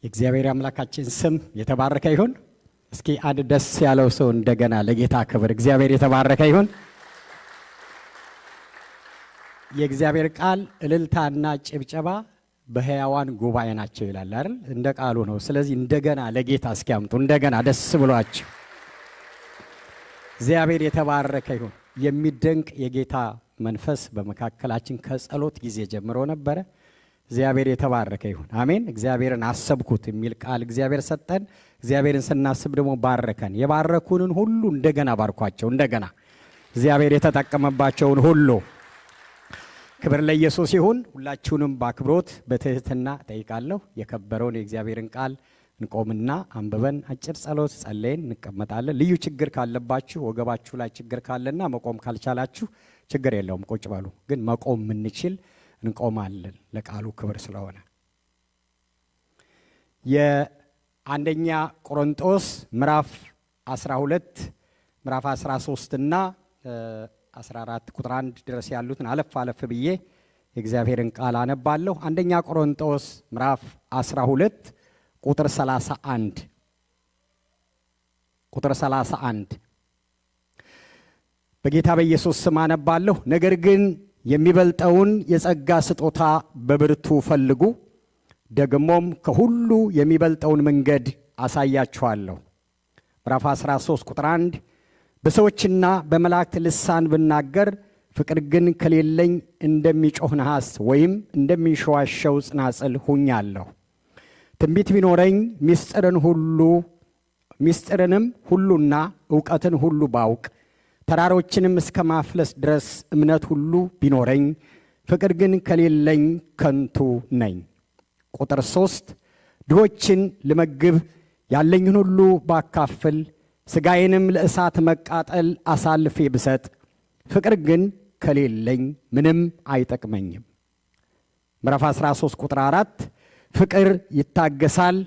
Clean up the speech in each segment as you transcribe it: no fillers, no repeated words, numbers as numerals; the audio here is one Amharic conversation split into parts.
የእግዚአብሔር አምላካችን ስም የተባረከ ይሁን። እስኪ አንድ ደስ ያለው ሰው እንደገና ለጌታ ክብር እግዚአብሔር የተባረከ ይሁን። የእግዚአብሔር ቃል እልልታና ጭብጨባ በሕያዋን ጉባኤ ናቸው ይላል አይደል? እንደ ቃሉ ነው። ስለዚህ እንደገና ለጌታ እስኪያምጡ እንደገና ደስ ብሏቸው እግዚአብሔር የተባረከ ይሁን። የሚደንቅ የጌታ መንፈስ በመካከላችን ከጸሎት ጊዜ ጀምሮ ነበረ። እግዚአብሔር የተባረከ ይሁን። አሜን። እግዚአብሔርን አሰብኩት የሚል ቃል እግዚአብሔር ሰጠን። እግዚአብሔርን ስናስብ ደግሞ ባረከን። የባረኩንን ሁሉ እንደገና ባርኳቸው። እንደገና እግዚአብሔር የተጠቀመባቸውን ሁሉ ክብር ለኢየሱስ ይሁን። ሁላችሁንም በአክብሮት በትህትና ጠይቃለሁ። የከበረውን የእግዚአብሔርን ቃል እንቆምና አንብበን አጭር ጸሎት ጸልየን እንቀመጣለን። ልዩ ችግር ካለባችሁ ወገባችሁ ላይ ችግር ካለና መቆም ካልቻላችሁ ችግር የለውም፣ ቁጭ በሉ። ግን መቆም የምንችል እንቆማለን ለቃሉ ክብር ስለሆነ። የአንደኛ ቆሮንቶስ ምዕራፍ 12 ምዕራፍ 13 እና 14 ቁጥር 1 ድረስ ያሉትን አለፍ ብዬ የእግዚአብሔርን ቃል አነባለሁ። አንደኛ ቆሮንቶስ ምዕራፍ 12 ቁጥር 31 በጌታ በኢየሱስ ስም አነባለሁ። ነገር ግን የሚበልጠውን የጸጋ ስጦታ በብርቱ ፈልጉ፣ ደግሞም ከሁሉ የሚበልጠውን መንገድ አሳያችኋለሁ። ምዕራፍ 13 ቁጥር 1 በሰዎችና በመላእክት ልሳን ብናገር ፍቅር ግን ከሌለኝ እንደሚጮህ ነሐስ ወይም እንደሚንሸዋሸው ጽናጽል ሁኛለሁ። ትንቢት ቢኖረኝ ምስጢርንም ሁሉና ዕውቀትን ሁሉ ባውቅ ተራሮችንም እስከ ማፍለስ ድረስ እምነት ሁሉ ቢኖረኝ ፍቅር ግን ከሌለኝ ከንቱ ነኝ። ቁጥር 3 ድሆችን ልመግብ ያለኝን ሁሉ ባካፍል ሥጋዬንም ለእሳት መቃጠል አሳልፌ ብሰጥ ፍቅር ግን ከሌለኝ ምንም አይጠቅመኝም። ምዕራፍ 13 ቁጥር 4 ፍቅር ይታገሳል፣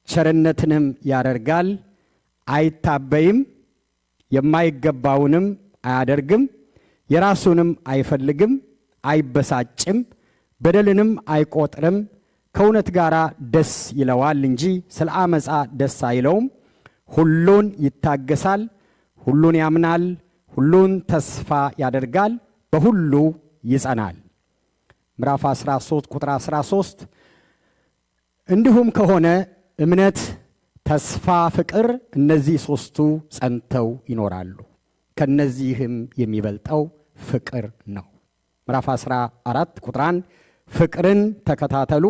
ቸርነትንም ያደርጋል፣ አይታበይም፣ የማይገባውንም አያደርግም፣ የራሱንም አይፈልግም፣ አይበሳጭም፣ በደልንም አይቆጥርም፣ ከእውነት ጋር ደስ ይለዋል እንጂ ስለ አመፃ ደስ አይለውም። ሁሉን ይታገሳል፣ ሁሉን ያምናል፣ ሁሉን ተስፋ ያደርጋል፣ በሁሉ ይጸናል። ምዕራፍ 13 ቁጥር 13 እንዲሁም ከሆነ እምነት፣ ተስፋ፣ ፍቅር እነዚህ ሦስቱ ጸንተው ይኖራሉ፣ ከነዚህም የሚበልጠው ፍቅር ነው። ምዕራፍ 14 ቁጥር 1 ፍቅርን ተከታተሉ፣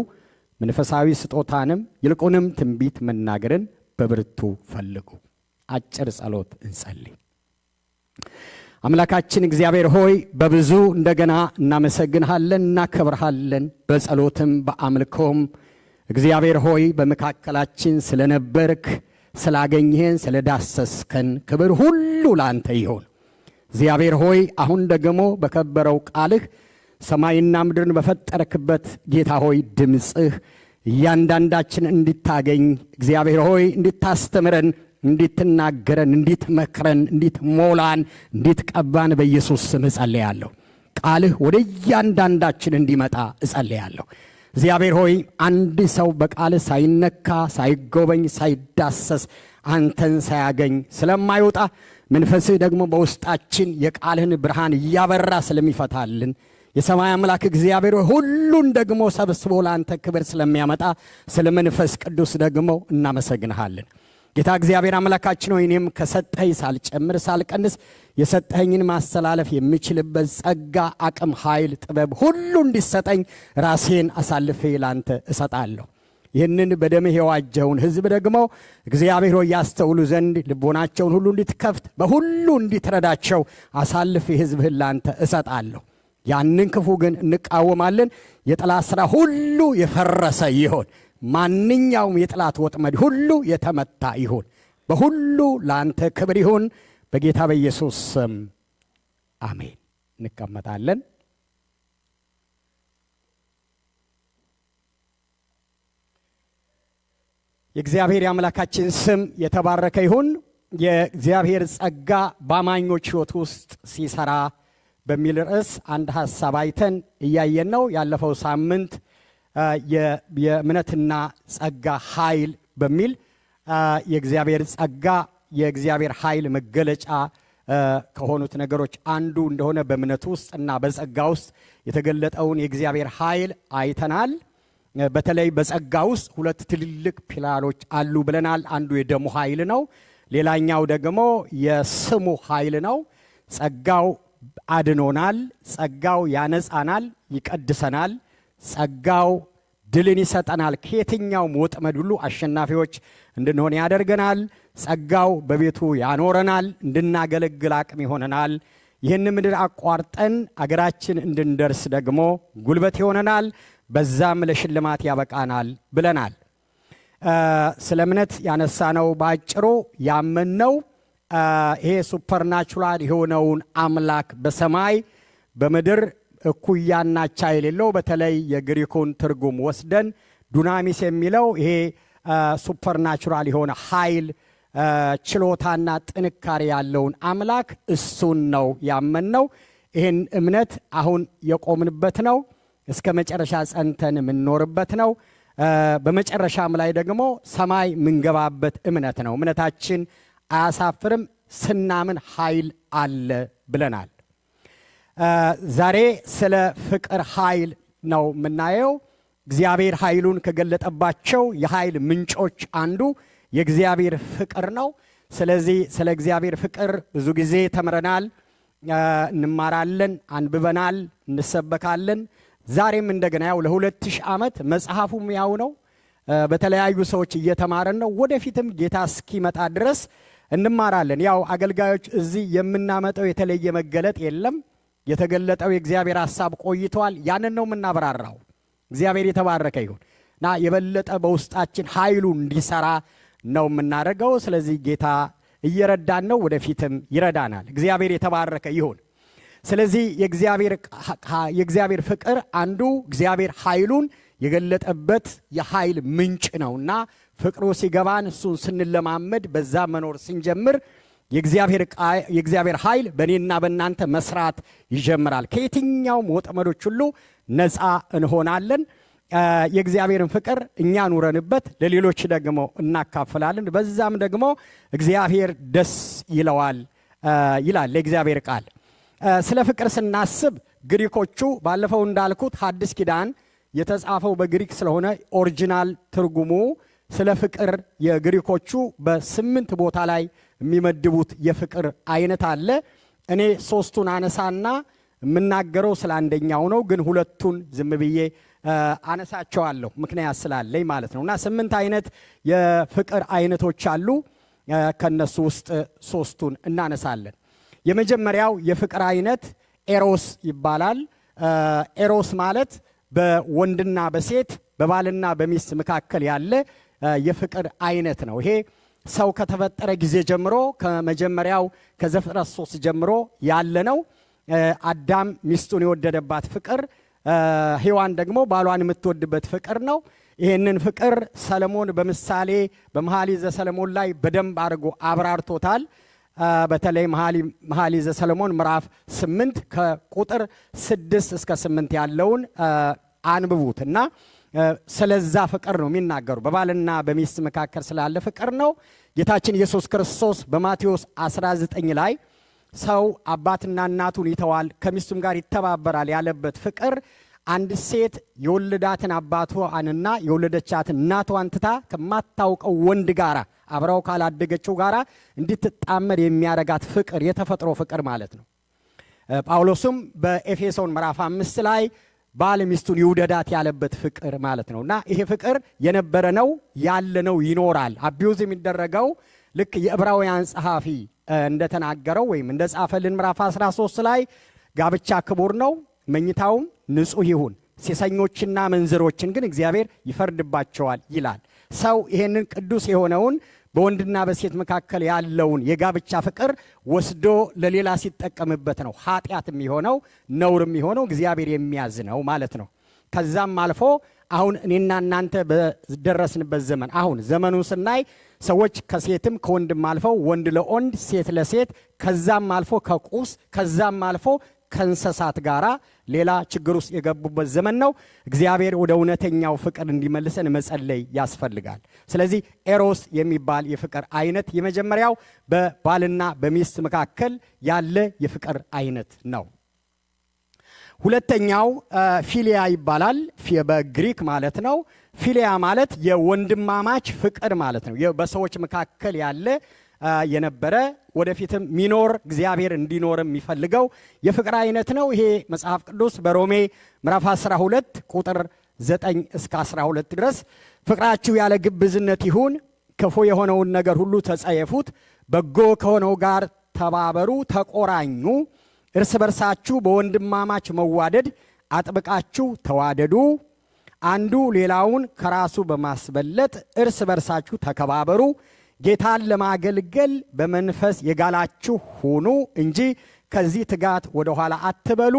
መንፈሳዊ ስጦታንም ይልቁንም ትንቢት መናገርን በብርቱ ፈልጉ። አጭር ጸሎት እንጸልይ። አምላካችን እግዚአብሔር ሆይ በብዙ እንደገና እናመሰግንሃለን፣ እናከብርሃለን። በጸሎትም በአምልኮም እግዚአብሔር ሆይ በመካከላችን ስለነበርክ፣ ስላገኘህን፣ ስለዳሰስከን ክብር ሁሉ ላንተ ይሁን። እግዚአብሔር ሆይ አሁን ደግሞ በከበረው ቃልህ ሰማይና ምድርን በፈጠርክበት ጌታ ሆይ ድምፅህ እያንዳንዳችን እንድታገኝ እግዚአብሔር ሆይ እንድታስተምረን፣ እንድትናገረን፣ እንድትመክረን፣ እንድትሞላን፣ እንድትቀባን በኢየሱስ ስም እጸልያለሁ። ቃልህ ወደ እያንዳንዳችን እንዲመጣ እጸልያለሁ። እግዚአብሔር ሆይ አንድ ሰው በቃልህ ሳይነካ፣ ሳይጎበኝ፣ ሳይዳሰስ አንተን ሳያገኝ ስለማይወጣ መንፈስህ ደግሞ በውስጣችን የቃልህን ብርሃን እያበራ ስለሚፈታልን የሰማይ አምላክ እግዚአብሔር ሁሉን ደግሞ ሰብስቦ ለአንተ ክብር ስለሚያመጣ ስለ መንፈስ ቅዱስ ደግሞ እናመሰግንሃለን። ጌታ እግዚአብሔር አምላካችን ሆይ እኔም ከሰጠኸኝ ሳልጨምር ሳልቀንስ የሰጠኸኝን ማስተላለፍ የምችልበት ጸጋ፣ አቅም፣ ኃይል፣ ጥበብ ሁሉ እንዲሰጠኝ ራሴን አሳልፌ ለአንተ እሰጣለሁ። ይህንን በደምህ የዋጀውን ሕዝብ ደግሞ እግዚአብሔር ሆይ ያስተውሉ ዘንድ ልቦናቸውን ሁሉ እንድትከፍት በሁሉ እንድትረዳቸው አሳልፌ ሕዝብህን ለአንተ እሰጣለሁ። ያንን ክፉ ግን እንቃወማለን። የጠላት ሥራ ሁሉ የፈረሰ ይሆን፣ ማንኛውም የጠላት ወጥመድ ሁሉ የተመታ ይሁን። በሁሉ ለአንተ ክብር ይሁን፣ በጌታ በኢየሱስ ስም አሜን። እንቀመጣለን። የእግዚአብሔር የአምላካችን ስም የተባረከ ይሁን። የእግዚአብሔር ጸጋ በአማኞች ሕይወት ውስጥ ሲሰራ በሚል ርዕስ አንድ ሐሳብ አይተን እያየን ነው። ያለፈው ሳምንት የእምነትና ጸጋ ኃይል በሚል የእግዚአብሔር ጸጋ የእግዚአብሔር ኃይል መገለጫ ከሆኑት ነገሮች አንዱ እንደሆነ በእምነት ውስጥና በጸጋ ውስጥ የተገለጠውን የእግዚአብሔር ኃይል አይተናል። በተለይ በጸጋ ውስጥ ሁለት ትልልቅ ፒላሮች አሉ ብለናል። አንዱ የደሙ ኃይል ነው። ሌላኛው ደግሞ የስሙ ኃይል ነው። ጸጋው አድኖናል። ጸጋው ያነጻናል፣ ይቀድሰናል። ጸጋው ድልን ይሰጠናል። ከየትኛውም ወጥመድ ሁሉ አሸናፊዎች እንድንሆን ያደርገናል። ጸጋው በቤቱ ያኖረናል፣ እንድናገለግል አቅም ይሆነናል። ይህን ምድር አቋርጠን አገራችን እንድንደርስ ደግሞ ጉልበት ይሆነናል፣ በዛም ለሽልማት ያበቃናል ብለናል። ስለ እምነት ያነሳነው ባጭሩ ያመንነው ይሄ ሱፐርናቹራል የሆነውን አምላክ በሰማይ በምድር እኩያና አቻ የሌለው በተለይ የግሪኩን ትርጉም ወስደን ዱናሚስ የሚለው ይሄ ሱፐርናቹራል የሆነ ኃይል ችሎታና ጥንካሬ ያለውን አምላክ እሱን ነው ያመንነው። ይህን እምነት አሁን የቆምንበት ነው። እስከ መጨረሻ ጸንተን የምንኖርበት ነው። በመጨረሻም ላይ ደግሞ ሰማይ የምንገባበት እምነት ነው። እምነታችን አያሳፍርም፣ ስናምን ኃይል አለ ብለናል። ዛሬ ስለ ፍቅር ኃይል ነው የምናየው። እግዚአብሔር ኃይሉን ከገለጠባቸው የኃይል ምንጮች አንዱ የእግዚአብሔር ፍቅር ነው። ስለዚህ ስለ እግዚአብሔር ፍቅር ብዙ ጊዜ ተምረናል፣ እንማራለን፣ አንብበናል፣ እንሰበካለን። ዛሬም እንደገና ያው ለ2000 ዓመት መጽሐፉም ያው ነው። በተለያዩ ሰዎች እየተማረን ነው። ወደፊትም ጌታ እስኪመጣ ድረስ እንማራለን። ያው አገልጋዮች እዚህ የምናመጣው የተለየ መገለጥ የለም። የተገለጠው የእግዚአብሔር ሐሳብ ቆይቷል። ያንን ነው የምናበራራው። እግዚአብሔር የተባረከ ይሁን እና የበለጠ በውስጣችን ኃይሉ እንዲሰራ ነው የምናደርገው። ስለዚህ ጌታ እየረዳን ነው፣ ወደፊትም ይረዳናል። እግዚአብሔር የተባረከ ይሁን። ስለዚህ የእግዚአብሔር ፍቅር አንዱ እግዚአብሔር ኃይሉን የገለጠበት የኃይል ምንጭ ነውና ፍቅሩ ሲገባን እሱን ስንለማመድ በዛ መኖር ስንጀምር የእግዚአብሔር ኃይል በእኔና በእናንተ መስራት ይጀምራል። ከየትኛውም ወጥመዶች ሁሉ ነፃ እንሆናለን። የእግዚአብሔርን ፍቅር እኛ ኑረንበት ለሌሎች ደግሞ እናካፍላለን። በዛም ደግሞ እግዚአብሔር ደስ ይለዋል ይላል የእግዚአብሔር ቃል። ስለ ፍቅር ስናስብ ግሪኮቹ ባለፈው እንዳልኩት ሐዲስ ኪዳን የተጻፈው በግሪክ ስለሆነ ኦሪጂናል ትርጉሙ ስለ ፍቅር የግሪኮቹ በ8 ቦታ ላይ የሚመድቡት የፍቅር አይነት አለ። እኔ 3ቱን አነሳና የምናገረው ስለ አንደኛው ነው፣ ግን 2ቱን ዝም ብዬ አነሳቸዋለሁ ምክንያት ስላለኝ ማለት ነውና 8 አይነት የፍቅር አይነቶች አሉ። ከነሱ ውስጥ 3ቱን እናነሳለን። የመጀመሪያው የፍቅር አይነት ኤሮስ ይባላል። ኤሮስ ማለት በወንድና በሴት በባልና በሚስት መካከል ያለ የፍቅር አይነት ነው። ይሄ ሰው ከተፈጠረ ጊዜ ጀምሮ ከመጀመሪያው ከዘፍጥረት 3 ጀምሮ ያለ ነው። አዳም ሚስቱን የወደደባት ፍቅር፣ ሔዋን ደግሞ ባሏን የምትወድበት ፍቅር ነው። ይህንን ፍቅር ሰለሞን በምሳሌ በመኃልየ ዘሰሎሞን ላይ በደንብ አድርጎ አብራርቶታል። በተለይ መኃልየ ዘሰሎሞን ምዕራፍ 8 ከቁጥር 6 እስከ 8 ያለውን አንብቡት እና ስለዛ ፍቅር ነው የሚናገሩ። በባልና በሚስት መካከል ስላለ ፍቅር ነው። ጌታችን ኢየሱስ ክርስቶስ በማቴዎስ 19 ላይ ሰው አባትና እናቱን ይተዋል ከሚስቱም ጋር ይተባበራል ያለበት ፍቅር አንድ ሴት የወለዳትን አባቷንና የወለደቻትን እናቷን ትታ ከማታውቀው ወንድ ጋር አብራው ካላደገችው ጋር እንድትጣመር የሚያረጋት ፍቅር የተፈጥሮ ፍቅር ማለት ነው። ጳውሎስም በኤፌሶን ምዕራፍ 5 ላይ ባል ሚስቱን ይውደዳት ያለበት ፍቅር ማለት ነውና ይሄ ፍቅር የነበረ ነው፣ ያለ ነው፣ ይኖራል። አቢዩዝ የሚደረገው ልክ የዕብራውያን ጸሐፊ እንደተናገረው ወይም እንደጻፈልን ምዕራፍ 13 ላይ ጋብቻ ክቡር ነው፣ መኝታውም ንጹህ ይሁን፣ ሴሰኞችና መንዝሮችን ግን እግዚአብሔር ይፈርድባቸዋል ይላል። ሰው ይሄንን ቅዱስ የሆነውን በወንድና በሴት መካከል ያለውን የጋብቻ ፍቅር ወስዶ ለሌላ ሲጠቀምበት ነው ኃጢአት የሚሆነው ነውር የሚሆነው እግዚአብሔር የሚያዝነው ማለት ነው። ከዛም አልፎ አሁን እኔና እናንተ በደረስንበት ዘመን አሁን ዘመኑን ስናይ ሰዎች ከሴትም ከወንድም አልፈው ወንድ ለወንድ ሴት ለሴት ከዛም አልፎ ከቁስ ከዛም አልፎ ከእንስሳት ጋር ሌላ ችግር ውስጥ የገቡበት ዘመን ነው። እግዚአብሔር ወደ እውነተኛው ፍቅር እንዲመልሰን መጸለይ ያስፈልጋል። ስለዚህ ኤሮስ የሚባል የፍቅር አይነት የመጀመሪያው በባልና በሚስት መካከል ያለ የፍቅር አይነት ነው። ሁለተኛው ፊሊያ ይባላል። በግሪክ ማለት ነው። ፊሊያ ማለት የወንድማማች ፍቅር ማለት ነው። በሰዎች መካከል ያለ የነበረ ወደፊትም ሚኖር እግዚአብሔር እንዲኖርም የሚፈልገው የፍቅር አይነት ነው። ይሄ መጽሐፍ ቅዱስ በሮሜ ምዕራፍ 12 ቁጥር 9 እስከ 12 ድረስ ፍቅራችሁ ያለ ግብዝነት ይሁን፣ ክፉ የሆነውን ነገር ሁሉ ተጸየፉት፣ በጎ ከሆነው ጋር ተባበሩ፣ ተቆራኙ፣ እርስ በርሳችሁ በወንድማማች መዋደድ አጥብቃችሁ ተዋደዱ፣ አንዱ ሌላውን ከራሱ በማስበለጥ እርስ በርሳችሁ ተከባበሩ፣ ጌታን ለማገልገል በመንፈስ የጋላችሁ ሁኑ እንጂ ከዚህ ትጋት ወደ ኋላ አትበሉ።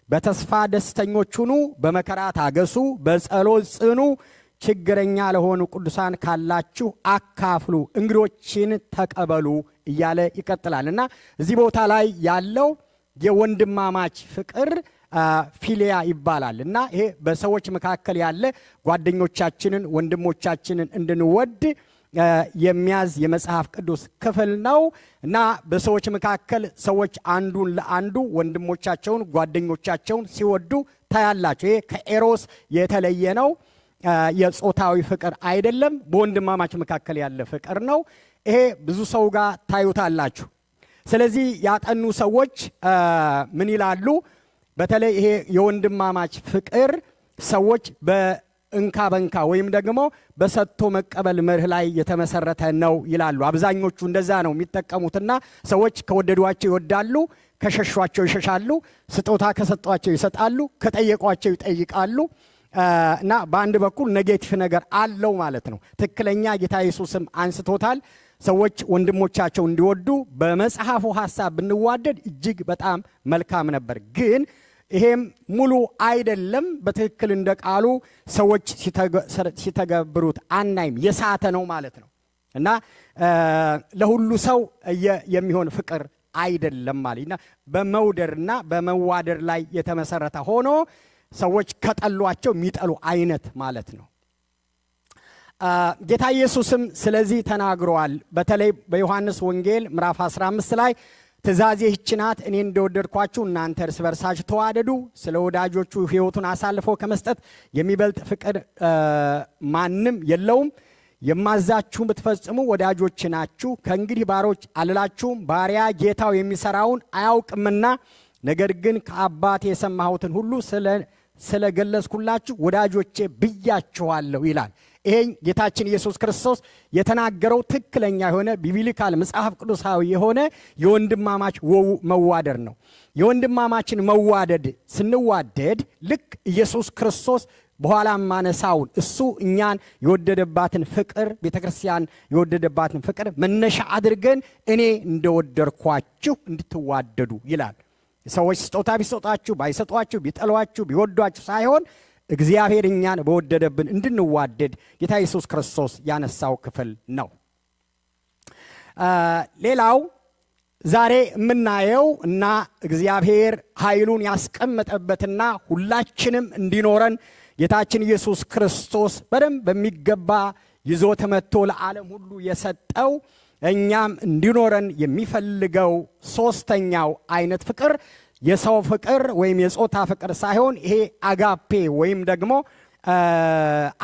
በተስፋ ደስተኞች ሁኑ፣ በመከራ ታገሱ፣ በጸሎት ጽኑ፣ ችግረኛ ለሆኑ ቅዱሳን ካላችሁ አካፍሉ፣ እንግዶችን ተቀበሉ እያለ ይቀጥላል እና እዚህ ቦታ ላይ ያለው የወንድማማች ፍቅር ፊሊያ ይባላል እና ይሄ በሰዎች መካከል ያለ ጓደኞቻችንን ወንድሞቻችንን እንድንወድ የሚያዝ የመጽሐፍ ቅዱስ ክፍል ነው እና በሰዎች መካከል ሰዎች አንዱን ለአንዱ ወንድሞቻቸውን ጓደኞቻቸውን ሲወዱ ታያላችሁ። ይሄ ከኤሮስ የተለየ ነው። የጾታዊ ፍቅር አይደለም፣ በወንድማማች መካከል ያለ ፍቅር ነው። ይሄ ብዙ ሰው ጋር ታዩታላችሁ። ስለዚህ ያጠኑ ሰዎች ምን ይላሉ? በተለይ ይሄ የወንድማማች ፍቅር ሰዎች በእንካ በንካ ወይም ደግሞ በሰጥቶ መቀበል መርህ ላይ የተመሰረተ ነው ይላሉ። አብዛኞቹ እንደዛ ነው የሚጠቀሙትና ሰዎች ከወደዷቸው ይወዳሉ፣ ከሸሿቸው ይሸሻሉ፣ ስጦታ ከሰጧቸው ይሰጣሉ፣ ከጠየቋቸው ይጠይቃሉ እና በአንድ በኩል ኔጌቲቭ ነገር አለው ማለት ነው። ትክክለኛ ጌታ ኢየሱስም አንስቶታል። ሰዎች ወንድሞቻቸው እንዲወዱ በመጽሐፉ ሐሳብ ብንዋደድ እጅግ በጣም መልካም ነበር። ግን ይሄም ሙሉ አይደለም። በትክክል እንደ ቃሉ ሰዎች ሲተገብሩት አናይም። የሳተ ነው ማለት ነው እና ለሁሉ ሰው የሚሆን ፍቅር አይደለም ማለትና በመውደድና በመዋደድ ላይ የተመሰረተ ሆኖ ሰዎች ከጠሏቸው የሚጠሉ አይነት ማለት ነው። ጌታ ኢየሱስም ስለዚህ ተናግሯል። በተለይ በዮሐንስ ወንጌል ምዕራፍ 15 ላይ ትእዛዜ ይህች ናት፣ እኔ እንደወደድኳችሁ እናንተ እርስ በርሳችሁ ተዋደዱ። ስለ ወዳጆቹ ሕይወቱን አሳልፎ ከመስጠት የሚበልጥ ፍቅር ማንም የለውም። የማዛችሁን ብትፈጽሙ ወዳጆች ናችሁ። ከእንግዲህ ባሮች አልላችሁም፣ ባሪያ ጌታው የሚሰራውን አያውቅምና፣ ነገር ግን ከአባቴ የሰማሁትን ሁሉ ስለገለጽኩላችሁ ወዳጆቼ ብያችኋለሁ ይላል። ይሄን ጌታችን ኢየሱስ ክርስቶስ የተናገረው ትክክለኛ የሆነ ቢብሊካል መጽሐፍ ቅዱሳዊ የሆነ የወንድማማች መዋደድ ነው። የወንድማማችን መዋደድ ስንዋደድ ልክ ኢየሱስ ክርስቶስ በኋላ ማነሳውን እሱ እኛን የወደደባትን ፍቅር ቤተክርስቲያን የወደደባትን ፍቅር መነሻ አድርገን እኔ እንደወደድኳችሁ እንድትዋደዱ ይላል። ሰዎች ስጦታ ቢሰጧችሁ ባይሰጧችሁ ቢጠሏችሁ ቢወዷችሁ ሳይሆን እግዚአብሔር እኛን በወደደብን እንድንዋደድ ጌታ ኢየሱስ ክርስቶስ ያነሳው ክፍል ነው። ሌላው ዛሬ የምናየው እና እግዚአብሔር ኃይሉን ያስቀመጠበትና ሁላችንም እንዲኖረን ጌታችን ኢየሱስ ክርስቶስ በደንብ በሚገባ ይዞት መጥቶ ለዓለም ሁሉ የሰጠው እኛም እንዲኖረን የሚፈልገው ሶስተኛው አይነት ፍቅር የሰው ፍቅር ወይም የጾታ ፍቅር ሳይሆን ይሄ አጋፔ ወይም ደግሞ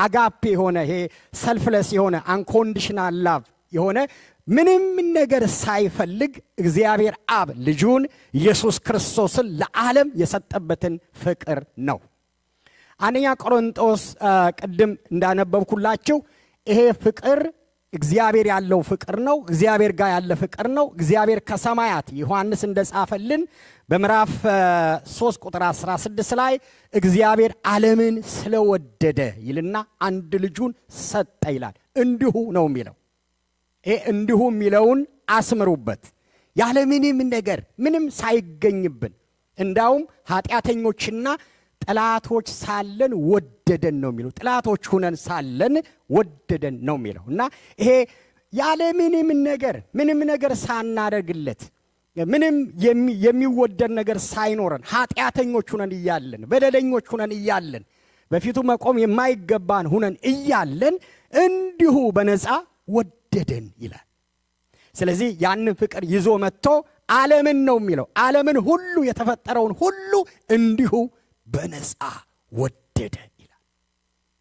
አጋፔ የሆነ ይሄ ሰልፍለስ የሆነ አንኮንዲሽናል ላቭ የሆነ ምንም ነገር ሳይፈልግ እግዚአብሔር አብ ልጁን ኢየሱስ ክርስቶስን ለዓለም የሰጠበትን ፍቅር ነው። አንደኛ ቆሮንቶስ ቅድም እንዳነበብኩላችሁ ይሄ ፍቅር እግዚአብሔር ያለው ፍቅር ነው። እግዚአብሔር ጋር ያለ ፍቅር ነው። እግዚአብሔር ከሰማያት ዮሐንስ እንደጻፈልን በምዕራፍ 3 ቁጥር 16 ላይ እግዚአብሔር ዓለምን ስለወደደ ይልና አንድ ልጁን ሰጠ ይላል። እንዲሁ ነው የሚለው። ይሄ እንዲሁ የሚለውን አስምሩበት። ያለ ምንም ነገር ምንም ሳይገኝብን እንዳውም ኃጢአተኞችና ጠላቶች ሳለን ወደደን ነው የሚለው። ጠላቶች ሁነን ሳለን ወደደን ነው የሚለው እና ይሄ ያለ ምንም ነገር ሳናደርግለት ምንም የሚወደድ ነገር ሳይኖረን ኃጢአተኞች ሁነን እያለን በደለኞች ሁነን እያለን በፊቱ መቆም የማይገባን ሁነን እያለን እንዲሁ በነፃ ወደደን ይላል። ስለዚህ ያንን ፍቅር ይዞ መጥቶ ዓለምን ነው የሚለው ዓለምን ሁሉ የተፈጠረውን ሁሉ እንዲሁ በነፃ ወደደ ይላል።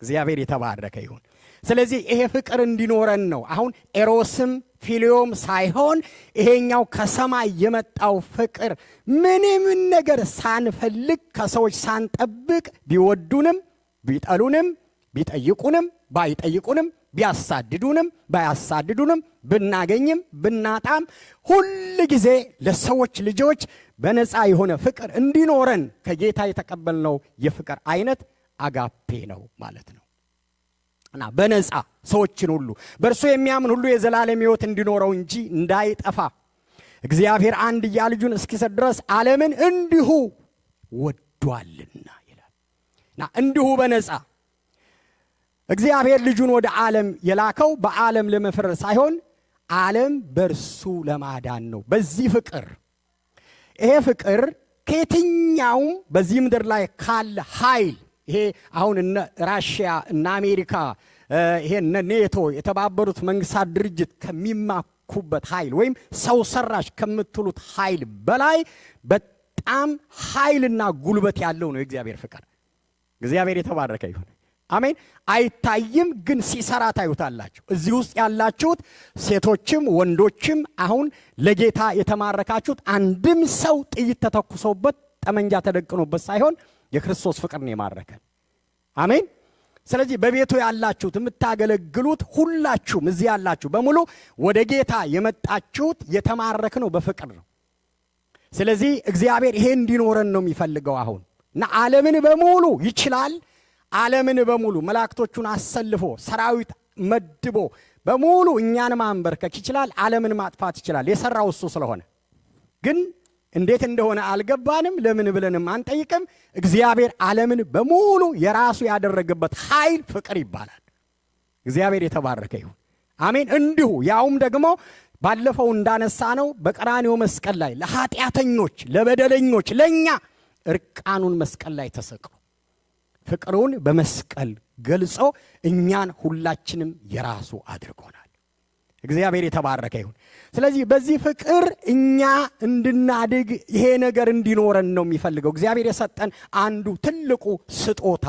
እግዚአብሔር የተባረከ ይሁን። ስለዚህ ይሄ ፍቅር እንዲኖረን ነው አሁን ኤሮስም ፊሊዮም ሳይሆን ይሄኛው ከሰማይ የመጣው ፍቅር ምንም ነገር ሳንፈልግ ከሰዎች ሳንጠብቅ ቢወዱንም ቢጠሉንም ቢጠይቁንም ባይጠይቁንም ቢያሳድዱንም ባያሳድዱንም ብናገኝም ብናጣም ሁሉ ጊዜ ለሰዎች ልጆች በነፃ የሆነ ፍቅር እንዲኖረን ከጌታ የተቀበልነው የፍቅር አይነት አጋፔ ነው ማለት ነው። እና በነፃ ሰዎችን ሁሉ በእርሱ የሚያምን ሁሉ የዘላለም ሕይወት እንዲኖረው እንጂ እንዳይጠፋ እግዚአብሔር አንድያ ልጁን እስኪሰጥ ድረስ ዓለምን እንዲሁ ወዷልና ይላል። እና እንዲሁ በነፃ እግዚአብሔር ልጁን ወደ ዓለም የላከው በዓለም ለመፍረድ ሳይሆን ዓለም በእርሱ ለማዳን ነው። በዚህ ፍቅር ይሄ ፍቅር ከየትኛውም በዚህ ምድር ላይ ካለ ኃይል ይሄ አሁን እነ ራሽያ እና አሜሪካ ይሄ እነ ኔቶ የተባበሩት መንግስታት ድርጅት ከሚማኩበት ኃይል ወይም ሰው ሰራሽ ከምትሉት ኃይል በላይ በጣም ኃይልና ጉልበት ያለው ነው የእግዚአብሔር ፍቅር። እግዚአብሔር የተባረከ ይሁን። አሜን። አይታይም፣ ግን ሲሰራ ታዩታላችሁ። እዚህ ውስጥ ያላችሁት ሴቶችም ወንዶችም አሁን ለጌታ የተማረካችሁት አንድም ሰው ጥይት ተተኩሶበት ጠመንጃ ተደቅኖበት ሳይሆን የክርስቶስ ፍቅር ነው የማረከን። አሜን። ስለዚህ በቤቱ ያላችሁት የምታገለግሉት ሁላችሁም እዚህ ያላችሁ በሙሉ ወደ ጌታ የመጣችሁት የተማረክነው በፍቅር ነው። ስለዚህ እግዚአብሔር ይሄ እንዲኖረን ነው የሚፈልገው አሁን እና ዓለምን በሙሉ ይችላል። ዓለምን በሙሉ መላእክቶቹን አሰልፎ ሰራዊት መድቦ በሙሉ እኛን ማንበርከክ ይችላል። ዓለምን ማጥፋት ይችላል። የሰራው እሱ ስለሆነ ግን እንዴት እንደሆነ አልገባንም። ለምን ብለንም አንጠይቅም። እግዚአብሔር ዓለምን በሙሉ የራሱ ያደረገበት ኃይል ፍቅር ይባላል። እግዚአብሔር የተባረከ ይሁን። አሜን። እንዲሁ ያውም ደግሞ ባለፈው እንዳነሳ ነው በቀራንዮ መስቀል ላይ ለኃጢአተኞች ለበደለኞች ለኛ እርቃኑን መስቀል ላይ ተሰቅሎ ፍቅሩን በመስቀል ገልጾ እኛን ሁላችንም የራሱ አድርጎናል። እግዚአብሔር የተባረከ ይሁን። ስለዚህ በዚህ ፍቅር እኛ እንድናድግ ይሄ ነገር እንዲኖረን ነው የሚፈልገው። እግዚአብሔር የሰጠን አንዱ ትልቁ ስጦታ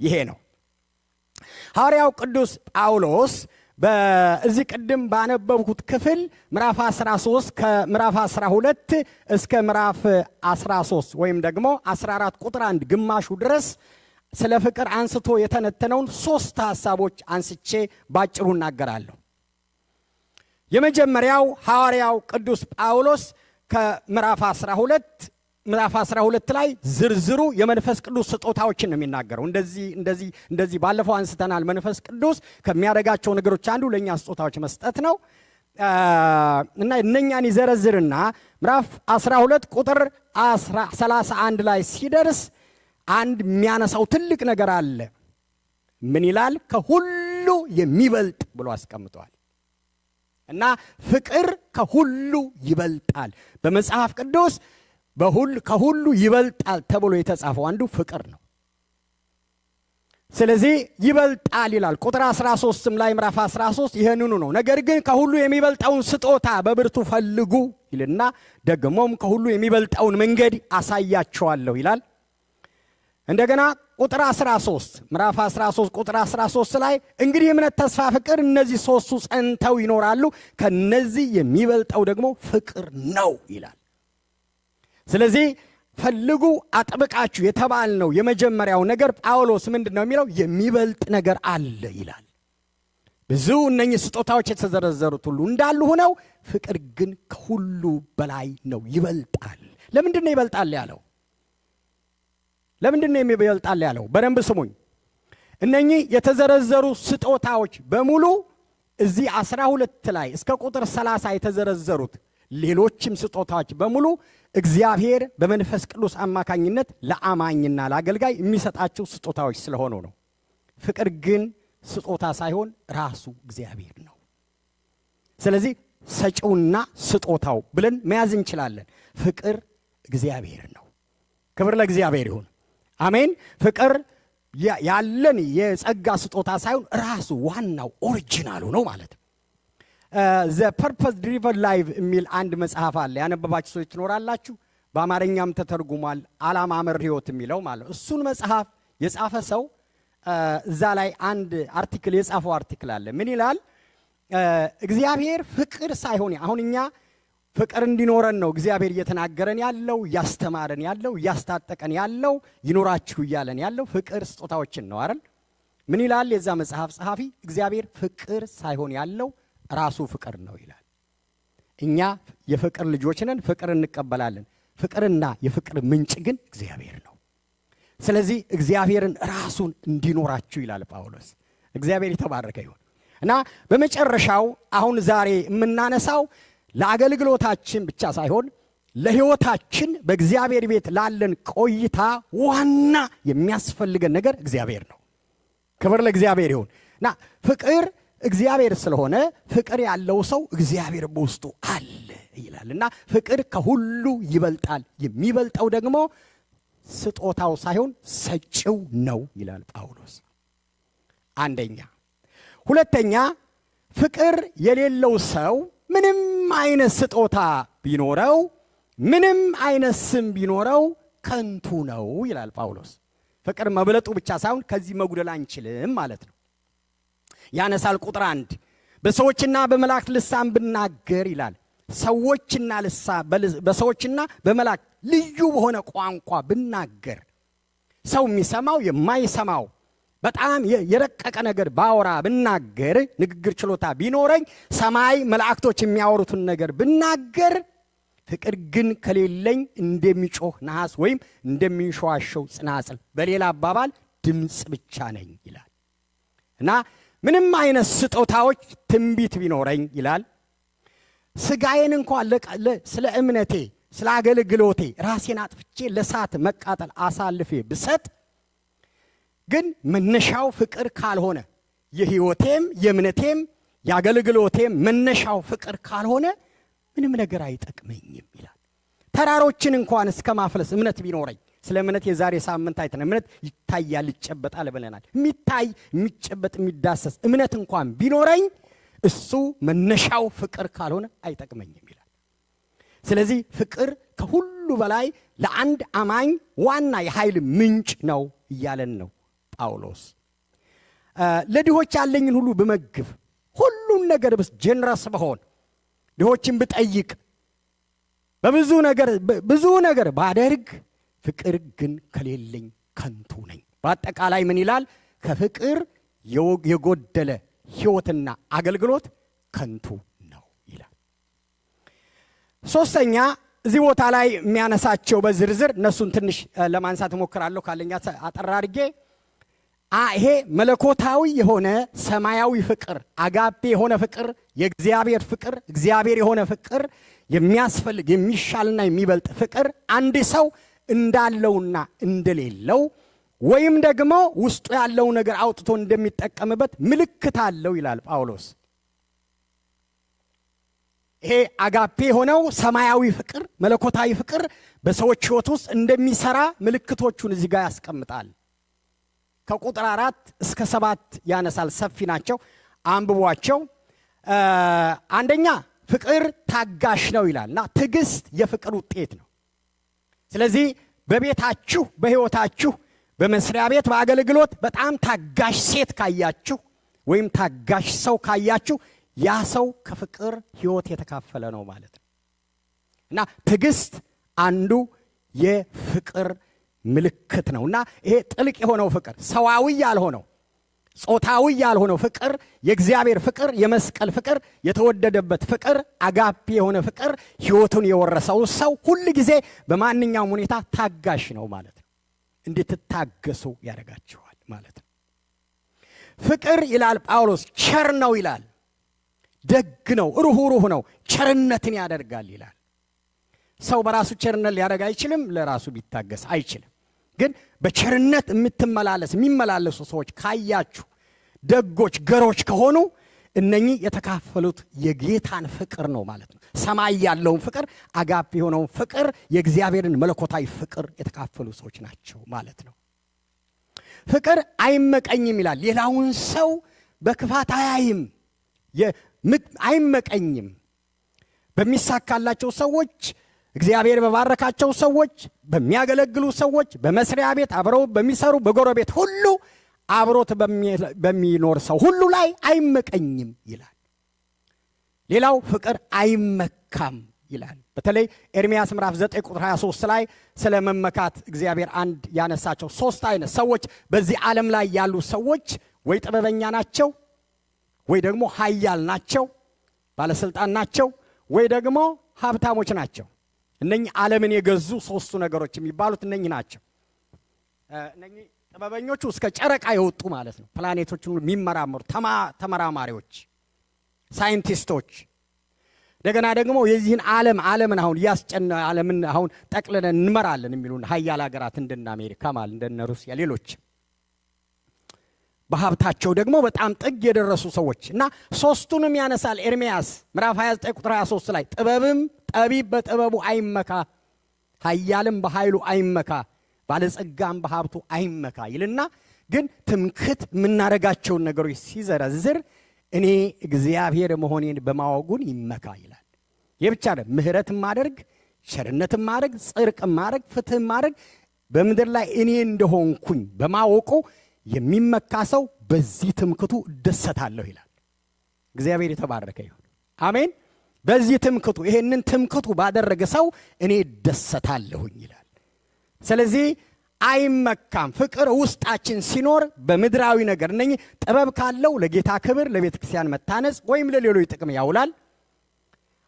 ይሄ ነው። ሐዋርያው ቅዱስ ጳውሎስ በዚህ ቅድም ባነበብኩት ክፍል ምዕራፍ 13 ከምዕራፍ 12 እስከ ምዕራፍ 13 ወይም ደግሞ 14 ቁጥር 1 ግማሹ ድረስ ስለ ፍቅር አንስቶ የተነተነውን 3 ሐሳቦች አንስቼ ባጭሩ እናገራለሁ። የመጀመሪያው ሐዋርያው ቅዱስ ጳውሎስ ከምዕራፍ 12 ላይ ዝርዝሩ የመንፈስ ቅዱስ ስጦታዎችን ነው የሚናገረው። እንደዚህ ባለፈው አንስተናል። መንፈስ ቅዱስ ከሚያደርጋቸው ነገሮች አንዱ ለኛ ስጦታዎች መስጠት ነው እና እነኛን ይዘረዝርና ምዕራፍ 12 ቁጥር 31 ላይ ሲደርስ አንድ የሚያነሳው ትልቅ ነገር አለ። ምን ይላል? ከሁሉ የሚበልጥ ብሎ አስቀምጧል። እና ፍቅር ከሁሉ ይበልጣል። በመጽሐፍ ቅዱስ ከሁሉ ይበልጣል ተብሎ የተጻፈው አንዱ ፍቅር ነው። ስለዚህ ይበልጣል ይላል። ቁጥር 13 ላይ ምዕራፍ 13 ይሄንኑ ነው። ነገር ግን ከሁሉ የሚበልጠውን ስጦታ በብርቱ ፈልጉ ይልና ደግሞም ከሁሉ የሚበልጠውን መንገድ አሳያቸዋለሁ ይላል። እንደገና ቁጥር 13 ምዕራፍ 13 ቁጥር 13 ላይ እንግዲህ እምነት፣ ተስፋ፣ ፍቅር እነዚህ ሶስቱ ጸንተው ይኖራሉ፣ ከነዚህ የሚበልጠው ደግሞ ፍቅር ነው ይላል። ስለዚህ ፈልጉ አጥብቃችሁ የተባልነው የመጀመሪያው ነገር ጳውሎስ ምንድነው የሚለው? የሚበልጥ ነገር አለ ይላል። ብዙ እነኚህ ስጦታዎች የተዘረዘሩት ሁሉ እንዳሉ ሆነው ፍቅር ግን ከሁሉ በላይ ነው፣ ይበልጣል። ለምንድነው ይበልጣል ያለው? ለምንድነው የሚበልጣል ያለው? በደንብ ስሙኝ። እነኚህ የተዘረዘሩ ስጦታዎች በሙሉ እዚህ 12 ላይ እስከ ቁጥር 30 የተዘረዘሩት ሌሎችም ስጦታዎች በሙሉ እግዚአብሔር በመንፈስ ቅዱስ አማካኝነት ለአማኝና ለአገልጋይ የሚሰጣቸው ስጦታዎች ስለሆኑ ነው። ፍቅር ግን ስጦታ ሳይሆን ራሱ እግዚአብሔር ነው። ስለዚህ ሰጪውና ስጦታው ብለን መያዝ እንችላለን። ፍቅር እግዚአብሔር ነው። ክብር ለእግዚአብሔር ይሁን። አሜን። ፍቅር ያለን የጸጋ ስጦታ ሳይሆን ራሱ ዋናው ኦሪጂናሉ ነው ማለት ነው። ዘ ፐርፐስ ድሪቨን ላይፍ የሚል አንድ መጽሐፍ አለ። ያነበባችሁ ሰዎች ትኖራላችሁ። በአማርኛም ተተርጉሟል። ዓላማ መር ሕይወት የሚለው ማለት እሱን መጽሐፍ የጻፈ ሰው እዛ ላይ አንድ አርቲክል የጻፈው አርቲክል አለ። ምን ይላል? እግዚአብሔር ፍቅር ሳይሆን አሁን እኛ ፍቅር እንዲኖረን ነው እግዚአብሔር እየተናገረን ያለው፣ እያስተማረን ያለው፣ እያስታጠቀን ያለው፣ ይኖራችሁ እያለን ያለው ፍቅር ስጦታዎችን ነው አይደል? ምን ይላል የዛ መጽሐፍ ጸሐፊ? እግዚአብሔር ፍቅር ሳይሆን ያለው ራሱ ፍቅር ነው ይላል። እኛ የፍቅር ልጆች ነን፣ ፍቅር እንቀበላለን። ፍቅርና የፍቅር ምንጭ ግን እግዚአብሔር ነው። ስለዚህ እግዚአብሔርን ራሱን እንዲኖራችሁ ይላል ጳውሎስ። እግዚአብሔር የተባረከ ይሁን እና በመጨረሻው አሁን ዛሬ የምናነሳው ለአገልግሎታችን ብቻ ሳይሆን ለሕይወታችን በእግዚአብሔር ቤት ላለን ቆይታ ዋና የሚያስፈልገን ነገር እግዚአብሔር ነው። ክብር ለእግዚአብሔር ይሁን እና ፍቅር እግዚአብሔር ስለሆነ ፍቅር ያለው ሰው እግዚአብሔር በውስጡ አለ ይላል እና ፍቅር ከሁሉ ይበልጣል። የሚበልጠው ደግሞ ስጦታው ሳይሆን ሰጪው ነው ይላል ጳውሎስ። አንደኛ። ሁለተኛ፣ ፍቅር የሌለው ሰው ምንም አይነት ስጦታ ቢኖረው፣ ምንም አይነት ስም ቢኖረው ከንቱ ነው ይላል ጳውሎስ። ፍቅር መብለጡ ብቻ ሳይሆን ከዚህ መጉደል አንችልም ማለት ነው። ያነሳል ቁጥር 1 በሰዎችና በመላእክት ልሳን ብናገር ይላል። በሰዎችና በመላእክት ልዩ በሆነ ቋንቋ ብናገር፣ ሰው የሚሰማው የማይሰማው በጣም የረቀቀ ነገር ባወራ ብናገር፣ ንግግር ችሎታ ቢኖረኝ፣ ሰማይ መላእክቶች የሚያወሩትን ነገር ብናገር፣ ፍቅር ግን ከሌለኝ እንደሚጮህ ነሐስ ወይም እንደሚንሸዋሸው ጽናጽል፣ በሌላ አባባል ድምፅ ብቻ ነኝ ይላል እና ምንም አይነት ስጦታዎች ትንቢት ቢኖረኝ ይላል፣ ስጋዬን እንኳን ስለ እምነቴ ስለ አገልግሎቴ ራሴን አጥፍቼ ለሳት መቃጠል አሳልፌ ብሰጥ፣ ግን መነሻው ፍቅር ካልሆነ፣ የሕይወቴም የእምነቴም የአገልግሎቴም መነሻው ፍቅር ካልሆነ ምንም ነገር አይጠቅመኝም ይላል። ተራሮችን እንኳን እስከ ማፍለስ እምነት ቢኖረኝ፣ ስለ እምነት የዛሬ ሳምንት አይተን እምነት ይታያል ይጨበጣል ብለናል። የሚታይ የሚጨበጥ የሚዳሰስ እምነት እንኳን ቢኖረኝ እሱ መነሻው ፍቅር ካልሆነ አይጠቅመኝም ይላል። ስለዚህ ፍቅር ከሁሉ በላይ ለአንድ አማኝ ዋና የኃይል ምንጭ ነው እያለን ነው ጳውሎስ። ለድሆች ያለኝን ሁሉ ብመግብ፣ ሁሉን ነገር ጀነረስ በሆን፣ ድሆችን ብጠይቅ፣ ብዙ ነገር ባደርግ፣ ፍቅር ግን ከሌለኝ ከንቱ ነኝ። በአጠቃላይ ምን ይላል? ከፍቅር የጎደለ ሕይወትና አገልግሎት ከንቱ ነው ይላል። ሶስተኛ እዚህ ቦታ ላይ የሚያነሳቸው በዝርዝር እነሱን ትንሽ ለማንሳት እሞክራለሁ ካለኛ አጠር አድርጌ። ይሄ መለኮታዊ የሆነ ሰማያዊ ፍቅር፣ አጋፔ የሆነ ፍቅር፣ የእግዚአብሔር ፍቅር፣ እግዚአብሔር የሆነ ፍቅር፣ የሚያስፈልግ የሚሻልና የሚበልጥ ፍቅር አንድ ሰው እንዳለውና እንደሌለው ወይም ደግሞ ውስጡ ያለው ነገር አውጥቶ እንደሚጠቀምበት ምልክት አለው ይላል ጳውሎስ። ይሄ አጋፔ የሆነው ሰማያዊ ፍቅር፣ መለኮታዊ ፍቅር በሰዎች ሕይወት ውስጥ እንደሚሰራ ምልክቶቹን እዚህ ጋር ያስቀምጣል። ከቁጥር 4 እስከ 7 ያነሳል። ሰፊ ናቸው፣ አንብቧቸው። አንደኛ ፍቅር ታጋሽ ነው ይላልና ትዕግስት የፍቅር ውጤት ነው። ስለዚህ በቤታችሁ፣ በሕይወታችሁ፣ በመስሪያ ቤት፣ በአገልግሎት በጣም ታጋሽ ሴት ካያችሁ ወይም ታጋሽ ሰው ካያችሁ ያ ሰው ከፍቅር ሕይወት የተካፈለ ነው ማለት ነው እና ትዕግስት አንዱ የፍቅር ምልክት ነውና ይሄ ጥልቅ የሆነው ፍቅር፣ ሰዋዊ ያልሆነው፣ ጾታዊ ያልሆነው ፍቅር፣ የእግዚአብሔር ፍቅር፣ የመስቀል ፍቅር፣ የተወደደበት ፍቅር፣ አጋፔ የሆነ ፍቅር ሕይወቱን የወረሰው ሰው ሁል ጊዜ በማንኛውም ሁኔታ ታጋሽ ነው ማለት ነው። እንድትታገሱ ያደርጋችኋል ማለት ነው። ፍቅር ይላል ጳውሎስ ቸር ነው ይላል፣ ደግ ነው፣ ሩህሩህ ነው፣ ቸርነትን ያደርጋል ይላል። ሰው በራሱ ቸርነት ሊያደርግ አይችልም፣ ለራሱ ቢታገስ አይችልም። ግን በቸርነት የሚመላለሱ ሰዎች ካያችሁ፣ ደጎች ገሮች ከሆኑ እነኚህ የተካፈሉት የጌታን ፍቅር ነው ማለት ነው። ሰማይ ያለውን ፍቅር፣ አጋፔ የሆነውን ፍቅር፣ የእግዚአብሔርን መለኮታዊ ፍቅር የተካፈሉ ሰዎች ናቸው ማለት ነው። ፍቅር አይመቀኝም ይላል። ሌላውን ሰው በክፋት አያይም፣ አይመቀኝም። በሚሳካላቸው ሰዎች፣ እግዚአብሔር በባረካቸው ሰዎች፣ በሚያገለግሉ ሰዎች፣ በመስሪያ ቤት አብረው በሚሰሩ በጎረቤት ሁሉ አብሮት በሚኖር ሰው ሁሉ ላይ አይመቀኝም ይላል። ሌላው ፍቅር አይመካም ይላል። በተለይ ኤርምያስ ምዕራፍ 9 ቁጥር 23 ላይ ስለ መመካት እግዚአብሔር አንድ ያነሳቸው 3 አይነት ሰዎች በዚህ ዓለም ላይ ያሉ ሰዎች ወይ ጥበበኛ ናቸው፣ ወይ ደግሞ ኃያል ናቸው፣ ባለስልጣን ናቸው፣ ወይ ደግሞ ሀብታሞች ናቸው። እነኚህ ዓለምን የገዙ 3ቱ ነገሮች የሚባሉት እነኚህ ናቸው። እነኚህ ጥበበኞቹ እስከ ጨረቃ የወጡ ማለት ነው። ፕላኔቶችን የሚመራመሩ ተመራማሪዎች፣ ሳይንቲስቶች። እንደገና ደግሞ የዚህን ዓለምን አሁን ዓለምን አሁን ጠቅልለን እንመራለን የሚሉ ኃያል ሀገራት እንደነ አሜሪካ ማለት እንደነ ሩሲያ፣ ሌሎች በሀብታቸው ደግሞ በጣም ጥግ የደረሱ ሰዎች እና 3ቱንም ያነሳል ኤርምያስ ምዕራፍ 29 ቁጥር 23 ላይ ጠቢብ በጥበቡ አይመካ፣ ኃያልም በኃይሉ አይመካ፣ ባለጸጋም በሀብቱ አይመካ ይልና ግን ትምክት የምናደርጋቸውን ነገሮች ሲዘረዝር እኔ እግዚአብሔር መሆኔን በማወጉን ይመካ ይላል። ይህ ብቻ ነው። ምሕረትም ማድረግ፣ ቸርነትም ማድረግ፣ ጽድቅም ማድረግ፣ ፍትህም ማድረግ በምድር ላይ እኔ እንደሆንኩኝ በማወቁ የሚመካ ሰው በዚህ ትምክቱ እደሰታለሁ ይላል። እግዚአብሔር የተባረከ ይሁን። አሜን። በዚህ ትምክቱ፣ ይሄንን ትምክቱ ባደረገ ሰው እኔ እደሰታለሁኝ ይላል። ስለዚህ አይመካም። ፍቅር ውስጣችን ሲኖር በምድራዊ ነገር እነኚህ ጥበብ ካለው ለጌታ ክብር፣ ለቤተ ክርስቲያን መታነጽ ወይም ለሌሎች ጥቅም ያውላል።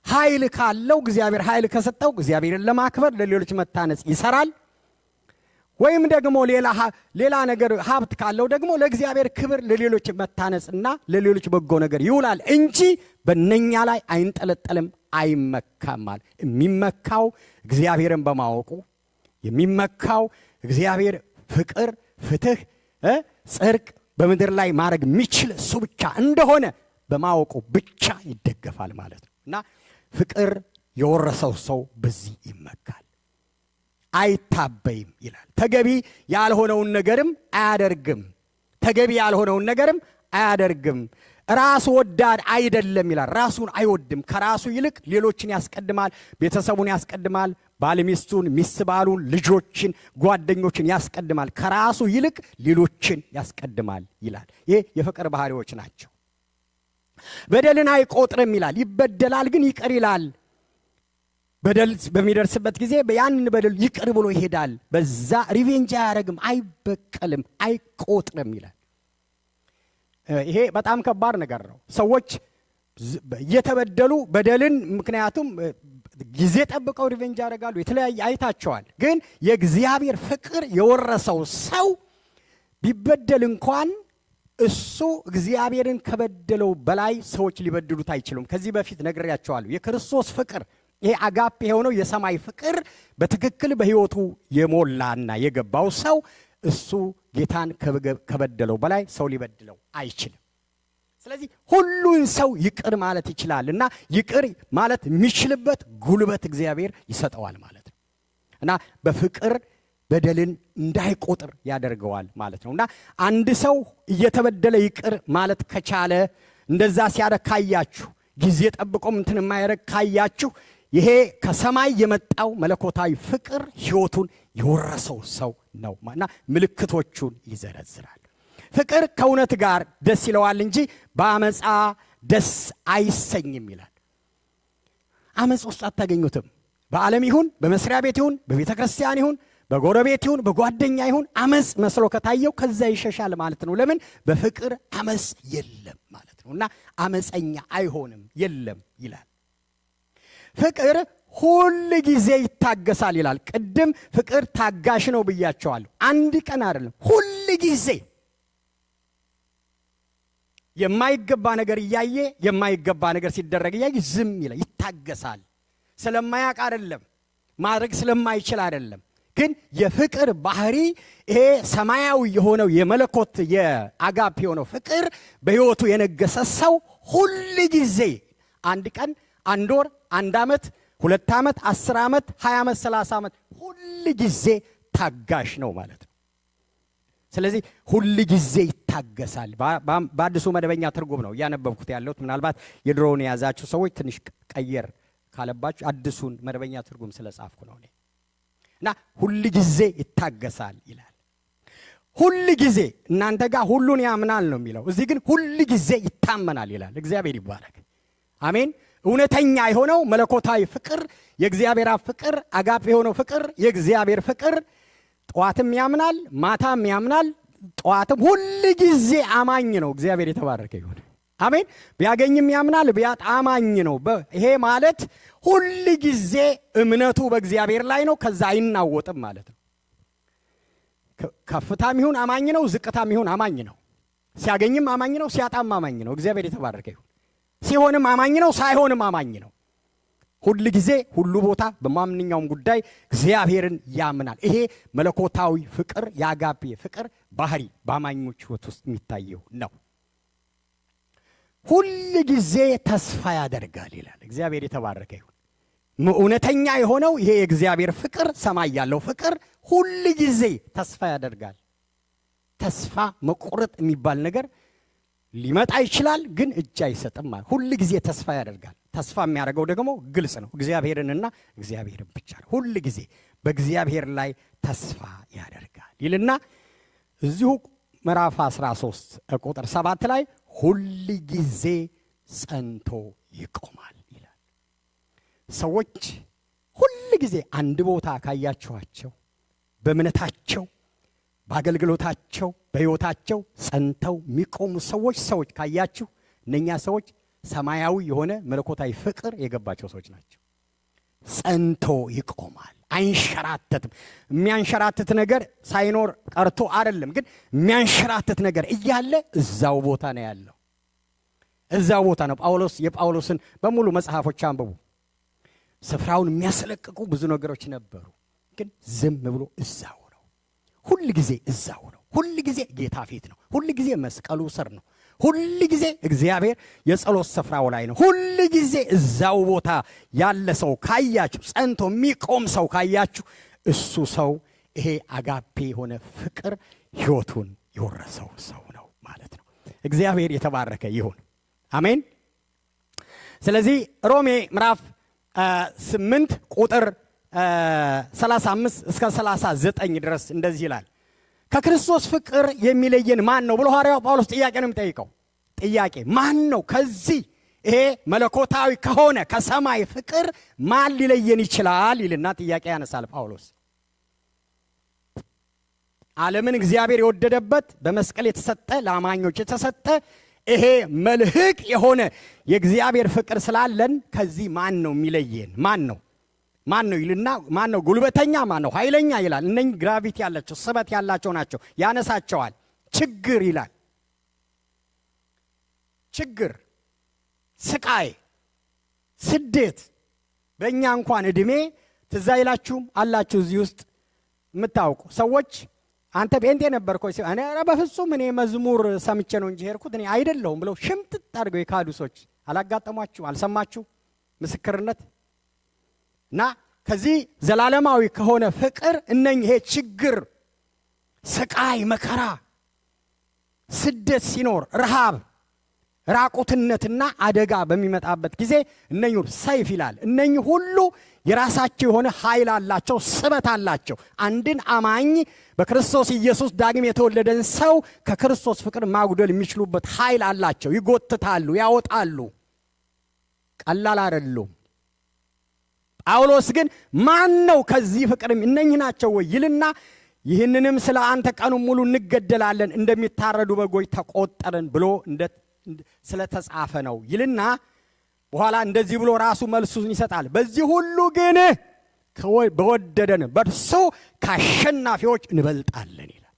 ኃይል ካለው እግዚአብሔር ኃይል ከሰጠው እግዚአብሔርን ለማክበር ለሌሎች መታነጽ ይሰራል። ወይም ደግሞ ሌላ ነገር ሀብት ካለው ደግሞ ለእግዚአብሔር ክብር፣ ለሌሎች መታነጽና ለሌሎች በጎ ነገር ይውላል እንጂ በእነኛ ላይ አይንጠለጠልም፣ አይመካም ማለት። የሚመካው እግዚአብሔርን በማወቁ የሚመካው እግዚአብሔር ፍቅር፣ ፍትህ፣ ጽድቅ በምድር ላይ ማድረግ የሚችል እሱ ብቻ እንደሆነ በማወቁ ብቻ ይደገፋል ማለት ነው። እና ፍቅር የወረሰው ሰው በዚህ ይመካል፣ አይታበይም ይላል። ተገቢ ያልሆነውን ነገርም አያደርግም፣ ተገቢ ያልሆነውን ነገርም አያደርግም። ራስ ወዳድ አይደለም ይላል። ራሱን አይወድም። ከራሱ ይልቅ ሌሎችን ያስቀድማል፣ ቤተሰቡን ያስቀድማል፣ ባለሚስቱን፣ ሚስት ባሉን፣ ልጆችን፣ ጓደኞችን ያስቀድማል። ከራሱ ይልቅ ሌሎችን ያስቀድማል ይላል። ይህ የፍቅር ባህሪዎች ናቸው። በደልን አይቆጥርም ይላል። ይበደላል ግን ይቅር ይላል። በደል በሚደርስበት ጊዜ ያንን በደል ይቅር ብሎ ይሄዳል። በዛ ሪቬንጅ አያደርግም፣ አይበቀልም፣ አይቆጥርም ይላል። ይሄ በጣም ከባድ ነገር ነው። ሰዎች እየተበደሉ በደልን ምክንያቱም ጊዜ ጠብቀው ሪቬንጅ ያደርጋሉ። የተለያየ አይታቸዋል። ግን የእግዚአብሔር ፍቅር የወረሰው ሰው ቢበደል እንኳን እሱ እግዚአብሔርን ከበደለው በላይ ሰዎች ሊበድሉት አይችሉም። ከዚህ በፊት ነግሬያቸዋለሁ። የክርስቶስ ፍቅር ይሄ አጋፔ የሆነው የሰማይ ፍቅር በትክክል በሕይወቱ የሞላና የገባው ሰው እሱ ጌታን ከበደለው በላይ ሰው ሊበድለው አይችልም። ስለዚህ ሁሉን ሰው ይቅር ማለት ይችላል እና ይቅር ማለት የሚችልበት ጉልበት እግዚአብሔር ይሰጠዋል ማለት ነው። እና በፍቅር በደልን እንዳይቆጥር ያደርገዋል ማለት ነው። እና አንድ ሰው እየተበደለ ይቅር ማለት ከቻለ እንደዛ ሲያደርግ ካያችሁ፣ ጊዜ ጠብቆም እንትን የማያደርግ ካያችሁ ይሄ ከሰማይ የመጣው መለኮታዊ ፍቅር ሕይወቱን የወረሰው ሰው ነው እና ምልክቶቹን ይዘረዝራል። ፍቅር ከእውነት ጋር ደስ ይለዋል እንጂ በአመፃ ደስ አይሰኝም ይላል። አመፅ ውስጥ አታገኙትም። በዓለም ይሁን፣ በመስሪያ ቤት ይሁን፣ በቤተ ክርስቲያን ይሁን፣ በጎረቤት ይሁን፣ በጓደኛ ይሁን አመፅ መስሎ ከታየው ከዛ ይሸሻል ማለት ነው። ለምን? በፍቅር አመፅ የለም ማለት ነው እና አመፀኛ አይሆንም፣ የለም ይላል። ፍቅር ሁል ጊዜ ይታገሳል ይላል። ቅድም ፍቅር ታጋሽ ነው ብያቸዋለሁ። አንድ ቀን አይደለም፣ ሁል ጊዜ የማይገባ ነገር እያየ የማይገባ ነገር ሲደረግ እያየ ዝም ይላል፣ ይታገሳል። ስለማያውቅ አይደለም፣ ማድረግ ስለማይችል አይደለም፣ ግን የፍቅር ባህሪ ይሄ ሰማያዊ የሆነው የመለኮት የአጋፔ የሆነው ፍቅር በሕይወቱ የነገሰ ሰው ሁል ጊዜ አንድ ቀን፣ አንድ ወር፣ አንድ ዓመት፣ 2 ዓመት፣ 10 ዓመት፣ 20 ዓመት፣ 30 ዓመት ሁል ጊዜ ታጋሽ ነው ማለት ነው። ስለዚህ ሁል ጊዜ ይታገሳል። በአዲሱ መደበኛ ትርጉም ነው እያነበብኩት ያለሁት። ምናልባት የድሮውን የያዛችሁ ሰዎች ትንሽ ቀየር ካለባችሁ አዲሱን መደበኛ ትርጉም ስለጻፍኩ ነው እኔ። እና ሁል ጊዜ ይታገሳል ይላል። ሁል ጊዜ እናንተ ጋር ሁሉን ያምናል ነው የሚለው፣ እዚህ ግን ሁል ጊዜ ይታመናል ይላል። እግዚአብሔር ይባረክ። አሜን። እውነተኛ የሆነው መለኮታዊ ፍቅር፣ የእግዚአብሔር ፍቅር፣ አጋፔ የሆነው ፍቅር፣ የእግዚአብሔር ፍቅር ጠዋትም ያምናል፣ ማታም ያምናል፣ ጠዋትም ሁል ጊዜ አማኝ ነው። እግዚአብሔር የተባረከ ይሁን። አሜን። ቢያገኝም ያምናል፣ ቢያጣ አማኝ ነው። ይሄ ማለት ሁል ጊዜ እምነቱ በእግዚአብሔር ላይ ነው። ከዛ አይናወጥም ማለት ነው። ከፍታም ይሁን አማኝ ነው፣ ዝቅታም ይሁን አማኝ ነው። ሲያገኝም አማኝ ነው፣ ሲያጣም አማኝ ነው። እግዚአብሔር የተባረከ ይሁን። ሲሆንም አማኝ ነው፣ ሳይሆንም አማኝ ነው። ሁል ጊዜ ሁሉ ቦታ በማንኛውም ጉዳይ እግዚአብሔርን ያምናል። ይሄ መለኮታዊ ፍቅር የአጋፔ ፍቅር ባህሪ በአማኞች ሕይወት ውስጥ የሚታየው ነው። ሁል ጊዜ ተስፋ ያደርጋል ይላል። እግዚአብሔር የተባረከ ይሁን። እውነተኛ የሆነው ይሄ የእግዚአብሔር ፍቅር፣ ሰማይ ያለው ፍቅር ሁል ጊዜ ተስፋ ያደርጋል። ተስፋ መቁረጥ የሚባል ነገር ሊመጣ ይችላል፣ ግን እጅ አይሰጥም ማለት። ሁል ጊዜ ተስፋ ያደርጋል። ተስፋ የሚያደርገው ደግሞ ግልጽ ነው፣ እግዚአብሔርንና እግዚአብሔርን ብቻ ነው። ሁል ጊዜ በእግዚአብሔር ላይ ተስፋ ያደርጋል ይልና እዚሁ ምዕራፍ 13 ቁጥር 7 ላይ ሁል ጊዜ ጸንቶ ይቆማል ይላል። ሰዎች ሁል ጊዜ አንድ ቦታ ካያችኋቸው በእምነታቸው፣ በአገልግሎታቸው፣ በሕይወታቸው ጸንተው የሚቆሙ ሰዎች ካያችሁ እነኛ ሰዎች ሰማያዊ የሆነ መለኮታዊ ፍቅር የገባቸው ሰዎች ናቸው። ጸንቶ ይቆማል፣ አይንሸራተትም። የሚያንሸራትት ነገር ሳይኖር ቀርቶ አይደለም፣ ግን የሚያንሸራትት ነገር እያለ እዛው ቦታ ነው ያለው። እዛው ቦታ ነው። የጳውሎስን በሙሉ መጽሐፎች አንብቡ። ስፍራውን የሚያስለቅቁ ብዙ ነገሮች ነበሩ፣ ግን ዝም ብሎ እዛው ነው። ሁል ጊዜ እዛው ነው። ሁል ጊዜ ጌታ ፊት ነው። ሁል ጊዜ መስቀሉ ስር ነው። ሁል ጊዜ እግዚአብሔር የጸሎት ስፍራው ላይ ነው። ሁል ጊዜ እዛው ቦታ ያለ ሰው ካያችሁ፣ ጸንቶ የሚቆም ሰው ካያችሁ፣ እሱ ሰው ይሄ አጋፔ የሆነ ፍቅር ሕይወቱን የወረሰው ሰው ነው ማለት ነው። እግዚአብሔር የተባረከ ይሁን። አሜን። ስለዚህ ሮሜ ምዕራፍ 8 ቁጥር 35 እስከ 39 ድረስ እንደዚህ ይላል። ከክርስቶስ ፍቅር የሚለየን ማን ነው ብሎ ሐዋርያው ጳውሎስ ጥያቄ ነው የሚጠይቀው። ጥያቄ ማን ነው? ከዚህ ይሄ መለኮታዊ ከሆነ ከሰማይ ፍቅር ማን ሊለየን ይችላል ይልና ጥያቄ ያነሳል ጳውሎስ። ዓለምን እግዚአብሔር የወደደበት በመስቀል የተሰጠ ለአማኞች የተሰጠ ይሄ መልህቅ የሆነ የእግዚአብሔር ፍቅር ስላለን ከዚህ ማን ነው የሚለየን? ማን ነው ይልና ማን ነው ጉልበተኛ፣ ማን ነው ኃይለኛ ይላል። እነኚህ ግራቪቲ ያላቸው ስበት ያላቸው ናቸው፣ ያነሳቸዋል። ችግር ይላል። ችግር፣ ስቃይ፣ ስደት በእኛ እንኳን እድሜ ትዝ አይላችሁም? አላችሁ እዚህ ውስጥ የምታውቁ ሰዎች አንተ ጴንጤ ነበርኩ ወይ? እኔ በፍጹም እኔ መዝሙር ሰምቼ ነው እንጂ ሄድኩት እኔ አይደለሁም ብለው ሽምጥጥ አድርገው የካዱ ሰዎች አላጋጠሟችሁ? አልሰማችሁ? ምስክርነት እና ከዚህ ዘላለማዊ ከሆነ ፍቅር እነኚህ ይሄ ችግር፣ ስቃይ፣ መከራ፣ ስደት ሲኖር፣ ረሃብ፣ ራቁትነትና አደጋ በሚመጣበት ጊዜ እነኚህ ሰይፍ ይላል። እነኚህ ሁሉ የራሳቸው የሆነ ኃይል አላቸው፣ ስበት አላቸው። አንድን አማኝ በክርስቶስ ኢየሱስ ዳግም የተወለደን ሰው ከክርስቶስ ፍቅር ማጉደል የሚችሉበት ኃይል አላቸው። ይጎትታሉ፣ ያወጣሉ። ቀላል አይደሉም። ጳውሎስ ግን ማን ነው ከዚህ ፍቅር እነኚህ ናቸው ወይ ይልና ይህንንም ስለ አንተ ቀኑን ሙሉ እንገደላለን እንደሚታረዱ በጎች ተቆጠርን ብሎ ስለተጻፈ ነው ይልና በኋላ እንደዚህ ብሎ ራሱ መልሱን ይሰጣል። በዚህ ሁሉ ግን በወደደን በእርሱ ከአሸናፊዎች እንበልጣለን ይላል።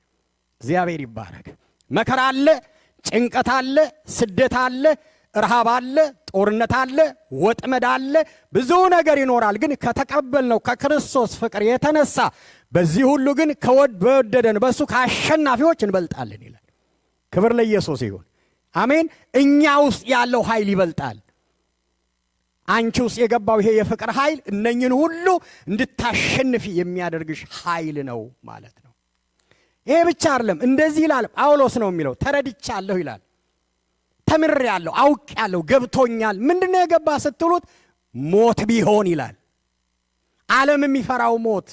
እግዚአብሔር ይባረክ። መከራ አለ፣ ጭንቀት አለ፣ ስደት አለ፣ ረሃብ አለ፣ ጦርነት አለ፣ ወጥመድ አለ፣ ብዙ ነገር ይኖራል። ግን ከተቀበልነው ከክርስቶስ ፍቅር የተነሳ በዚህ ሁሉ ግን በወደደን በእሱ ከአሸናፊዎች እንበልጣለን ይላል። ክብር ለኢየሱስ ይሁን። አሜን። እኛ ውስጥ ያለው ኃይል ይበልጣል። አንቺ ውስጥ የገባው ይሄ የፍቅር ኃይል እነኝን ሁሉ እንድታሸንፊ የሚያደርግሽ ኃይል ነው ማለት ነው። ይሄ ብቻ አይደለም። እንደዚህ ይላል ጳውሎስ ነው የሚለው፣ ተረድቻለሁ ይላል። ተምሬያለሁ፣ አውቄያለሁ፣ ገብቶኛል። ምንድነው የገባ ስትሉት ሞት ቢሆን ይላል። ዓለም የሚፈራው ሞት፣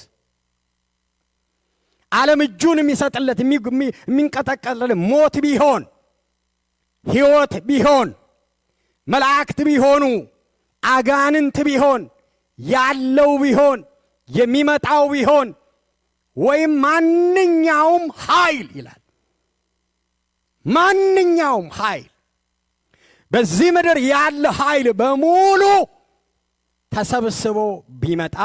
ዓለም እጁን የሚሰጥለት የሚንቀጠቀጥለት ሞት ቢሆን፣ ሕይወት ቢሆን፣ መላእክት ቢሆኑ፣ አጋንንት ቢሆን፣ ያለው ቢሆን፣ የሚመጣው ቢሆን፣ ወይም ማንኛውም ኃይል ይላል። ማንኛውም ኃይል በዚህ ምድር ያለ ኃይል በሙሉ ተሰብስቦ ቢመጣ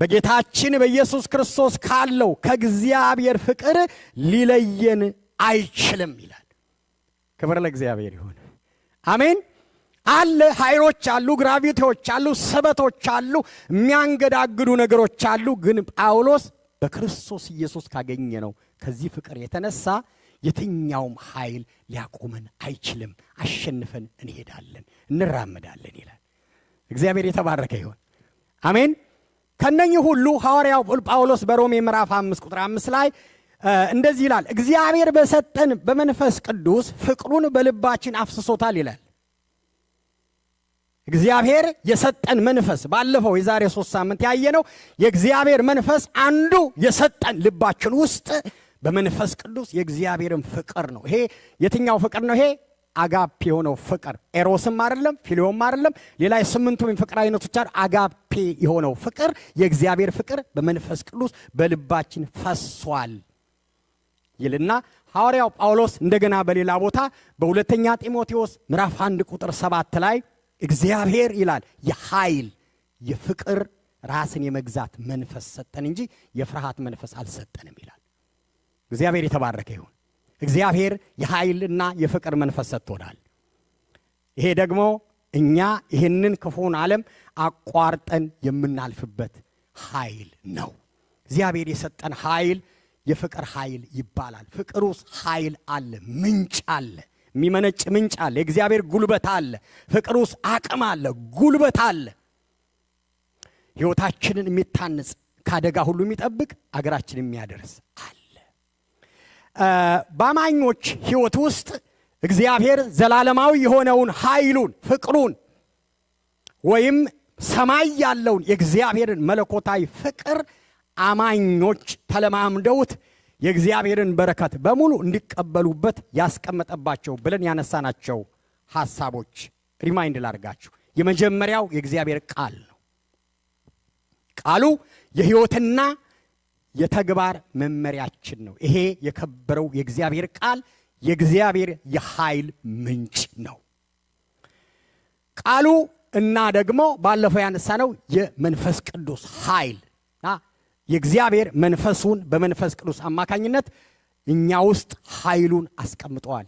በጌታችን በኢየሱስ ክርስቶስ ካለው ከእግዚአብሔር ፍቅር ሊለየን አይችልም ይላል። ክብር ለእግዚአብሔር ይሁን። አሜን። አለ ኃይሎች አሉ፣ ግራቪቲዎች አሉ፣ ስበቶች አሉ፣ የሚያንገዳግዱ ነገሮች አሉ። ግን ጳውሎስ በክርስቶስ ኢየሱስ ካገኘ ነው ከዚህ ፍቅር የተነሳ የትኛውም ኃይል ሊያቆመን አይችልም። አሸንፈን እንሄዳለን፣ እንራመዳለን ይላል። እግዚአብሔር የተባረከ ይሁን። አሜን። ከነኚህ ሁሉ ሐዋርያው ጳውሎስ በሮሜ ምዕራፍ 5 ቁጥር 5 ላይ እንደዚህ ይላል፣ እግዚአብሔር በሰጠን በመንፈስ ቅዱስ ፍቅሩን በልባችን አፍስሶታል ይላል። እግዚአብሔር የሰጠን መንፈስ ባለፈው የዛሬ 3 ሳምንት ያየነው የእግዚአብሔር መንፈስ አንዱ የሰጠን ልባችን ውስጥ በመንፈስ ቅዱስ የእግዚአብሔርን ፍቅር ነው። ይሄ የትኛው ፍቅር ነው? ይሄ አጋፔ የሆነው ፍቅር፣ ኤሮስም አይደለም፣ ፊሊዮም አይደለም፣ ሌላ 8ቱም ፍቅር አይነቶች አይደል። አጋፔ የሆነው ፍቅር የእግዚአብሔር ፍቅር በመንፈስ ቅዱስ በልባችን ፈሷል ይልና ሐዋርያው ጳውሎስ እንደገና በሌላ ቦታ በሁለተኛ ጢሞቴዎስ ምዕራፍ 1 ቁጥር 7 ላይ እግዚአብሔር ይላል የኃይል የፍቅር ራስን የመግዛት መንፈስ ሰጠን እንጂ የፍርሃት መንፈስ አልሰጠንም ይላል። እግዚአብሔር የተባረከ ይሁን። እግዚአብሔር የኃይልና የፍቅር መንፈስ ሰጥቶናል። ይሄ ደግሞ እኛ ይህንን ክፉን ዓለም አቋርጠን የምናልፍበት ኃይል ነው። እግዚአብሔር የሰጠን ኃይል የፍቅር ኃይል ይባላል። ፍቅር ውስጥ ኃይል አለ፣ ምንጭ አለ፣ የሚመነጭ ምንጭ አለ፣ የእግዚአብሔር ጉልበት አለ። ፍቅር ውስጥ አቅም አለ፣ ጉልበት አለ። ሕይወታችንን የሚታንጽ ከአደጋ ሁሉ የሚጠብቅ አገራችንን የሚያደርስ አለ። በአማኞች ሕይወት ውስጥ እግዚአብሔር ዘላለማዊ የሆነውን ኃይሉን ፍቅሩን ወይም ሰማይ ያለውን የእግዚአብሔርን መለኮታዊ ፍቅር አማኞች ተለማምደውት የእግዚአብሔርን በረከት በሙሉ እንዲቀበሉበት ያስቀመጠባቸው ብለን ያነሳናቸው ሐሳቦች ሪማይንድ ላድርጋችሁ። የመጀመሪያው የእግዚአብሔር ቃል ነው። ቃሉ የሕይወትና የተግባር መመሪያችን ነው። ይሄ የከበረው የእግዚአብሔር ቃል የእግዚአብሔር የኃይል ምንጭ ነው። ቃሉ እና ደግሞ ባለፈው ያነሳነው የመንፈስ ቅዱስ ኃይል የእግዚአብሔር መንፈሱን በመንፈስ ቅዱስ አማካኝነት እኛ ውስጥ ኃይሉን አስቀምጠዋል።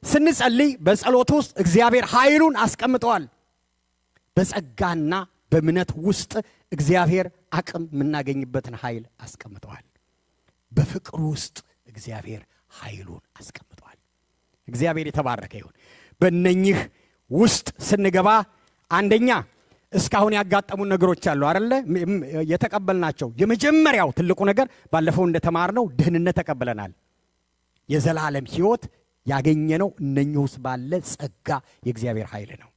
ስንጸልይ በጸሎት ውስጥ እግዚአብሔር ኃይሉን አስቀምጠዋል። በጸጋና በእምነት ውስጥ እግዚአብሔር አቅም የምናገኝበትን ኃይል አስቀምጠዋል። በፍቅር ውስጥ እግዚአብሔር ኃይሉን አስቀምጠዋል። እግዚአብሔር የተባረከ ይሁን። በእነኚህ ውስጥ ስንገባ አንደኛ እስካሁን ያጋጠሙን ነገሮች አሉ አይደለ? የተቀበልናቸው የመጀመሪያው ትልቁ ነገር ባለፈው እንደተማርነው ድህንነት ተቀበለናል። የዘላለም ሕይወት ያገኘነው እነኚህ ውስጥ ባለ ጸጋ የእግዚአብሔር ኃይል ነው።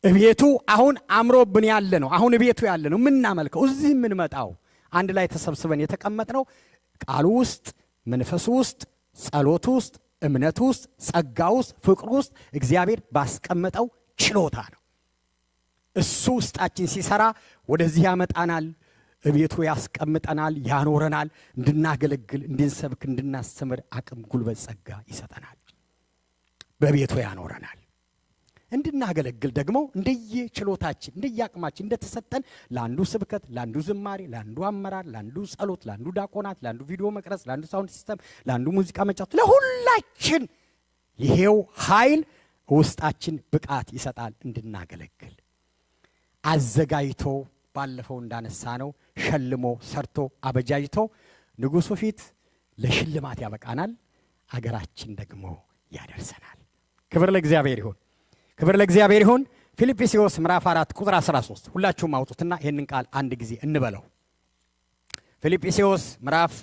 እቤቱ አሁን አምሮብን ያለ ነው። አሁን እቤቱ ያለ ነው የምናመልከው፣ እዚህ የምንመጣው አንድ ላይ ተሰብስበን የተቀመጥነው ቃሉ ውስጥ፣ መንፈሱ ውስጥ፣ ጸሎቱ ውስጥ፣ እምነቱ ውስጥ፣ ጸጋ ውስጥ፣ ፍቅሩ ውስጥ እግዚአብሔር ባስቀመጠው ችሎታ ነው። እሱ ውስጣችን ሲሰራ ወደዚህ ያመጣናል፣ እቤቱ ያስቀምጠናል፣ ያኖረናል። እንድናገለግል፣ እንድንሰብክ፣ እንድናስተምር አቅም፣ ጉልበት፣ ጸጋ ይሰጠናል። በቤቱ ያኖረናል። እንድናገለግል ደግሞ እንደየችሎታችን እንደየአቅማችን እንደተሰጠን ለአንዱ ስብከት፣ ለአንዱ ዝማሬ፣ ለአንዱ አመራር፣ ለአንዱ ጸሎት፣ ለአንዱ ዲያቆናት፣ ለአንዱ ቪዲዮ መቅረጽ፣ ለአንዱ ሳውንድ ሲስተም፣ ለአንዱ ሙዚቃ መጫወት፣ ለሁላችን ይሄው ኃይል ውስጣችን ብቃት ይሰጣል እንድናገለግል አዘጋጅቶ ባለፈው እንዳነሳ ነው ሸልሞ ሰርቶ አበጃጅቶ ንጉሡ ፊት ለሽልማት ያበቃናል፣ አገራችን ደግሞ ያደርሰናል። ክብር ለእግዚአብሔር ይሁን፣ ክብር ለእግዚአብሔር ይሁን። ፊልጵስዩስ ምዕራፍ 4 ቁጥር 13 ሁላችሁም አውጡትና ይህንን ቃል አንድ ጊዜ እንበለው። ፊልጵስዩስ ምዕራፍ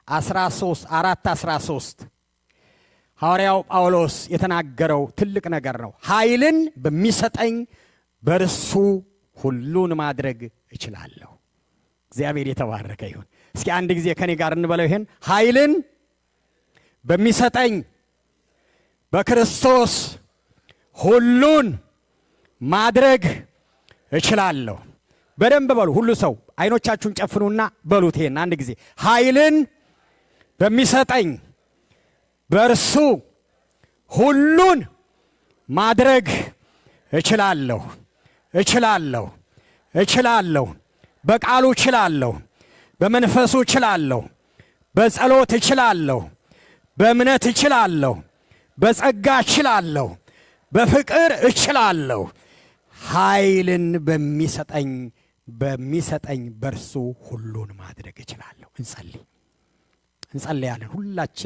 4:13 ሐዋርያው ጳውሎስ የተናገረው ትልቅ ነገር ነው። ኃይልን በሚሰጠኝ በእርሱ ሁሉን ማድረግ እችላለሁ። እግዚአብሔር የተባረከ ይሁን። እስኪ አንድ ጊዜ ከኔ ጋር እንበለው ይሄን። ኃይልን በሚሰጠኝ በክርስቶስ ሁሉን ማድረግ እችላለሁ። በደንብ በሉ ሁሉ ሰው አይኖቻችሁን ጨፍኑና በሉት ይሄን አንድ ጊዜ። ኃይልን በሚሰጠኝ በእርሱ ሁሉን ማድረግ እችላለሁ። እችላለሁ፣ እችላለሁ። በቃሉ እችላለሁ፣ በመንፈሱ እችላለሁ፣ በጸሎት እችላለሁ፣ በእምነት እችላለሁ፣ በጸጋ እችላለሁ፣ በፍቅር እችላለሁ። ኃይልን በሚሰጠኝ በእርሱ ሁሉን ማድረግ እችላለሁ። እንጸልያለን ሁላችን።